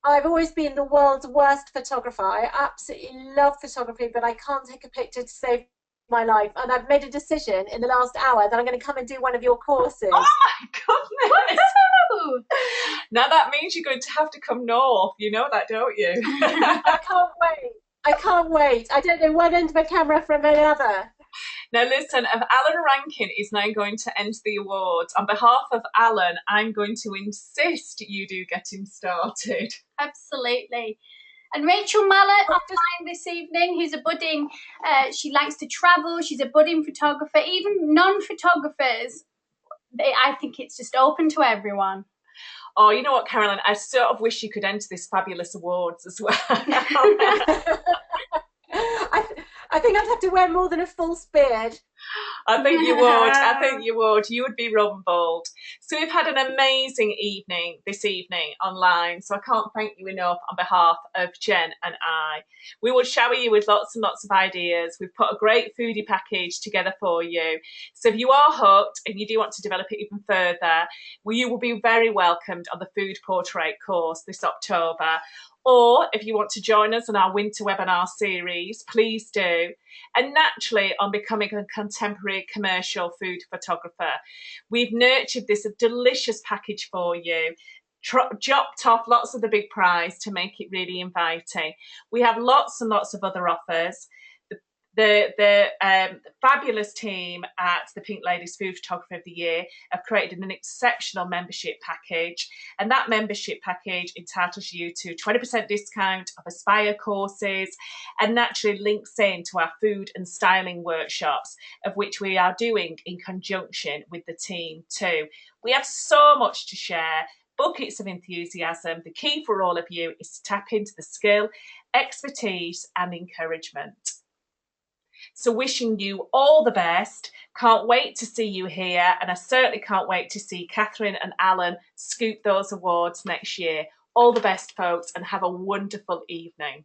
I've always been the world's worst photographer. I absolutely love photography, but I can't take a picture to save my life. And I've made a decision in the last hour that I'm going to come and do one of your courses. Oh my goodness! Now that means you're going to have to come north. You know that, don't you? I can't wait. I can't wait. I don't know one end of a camera from another. Now listen, if Alan Rankin is now going to enter the awards, on behalf of Alan, I'm going to insist you do get him started. Absolutely. And Rachel Mallet online this evening, who's a budding, she likes to travel, she's a budding photographer. Even non-photographers, I think it's just open to everyone. Oh, you know what, Caroline? I sort of wish you could enter this fabulous awards as well. I think I'd have to wear more than a false beard. I think you would. I think you would. You would be rumbled. So we've had an amazing evening this evening online. So I can't thank you enough on behalf of Jen and I. We will shower you with lots and lots of ideas. We've put a great foodie package together for you. So if you are hooked and you do want to develop it even further, you will be very welcomed on the Food Portrait course this October. Or if you want to join us on our winter webinar series, please do. And naturally, on becoming a contemporary commercial food photographer, we've nurtured this delicious package for you, chopped off lots of the big prize to make it really inviting. We have lots and lots of other offers. The fabulous team at the Pink Ladies Food Photography of the Year have created an exceptional membership package, and that membership package entitles you to 20% discount of Aspire courses, and naturally links in to our food and styling workshops, of which we are doing in conjunction with the team too. We have so much to share, buckets of enthusiasm. The key for all of you is to tap into the skill, expertise and encouragement. So wishing you all the best. Can't wait to see you here. And I certainly can't wait to see Catherine and Alan scoop those awards next year. All the best, folks, and have a wonderful evening.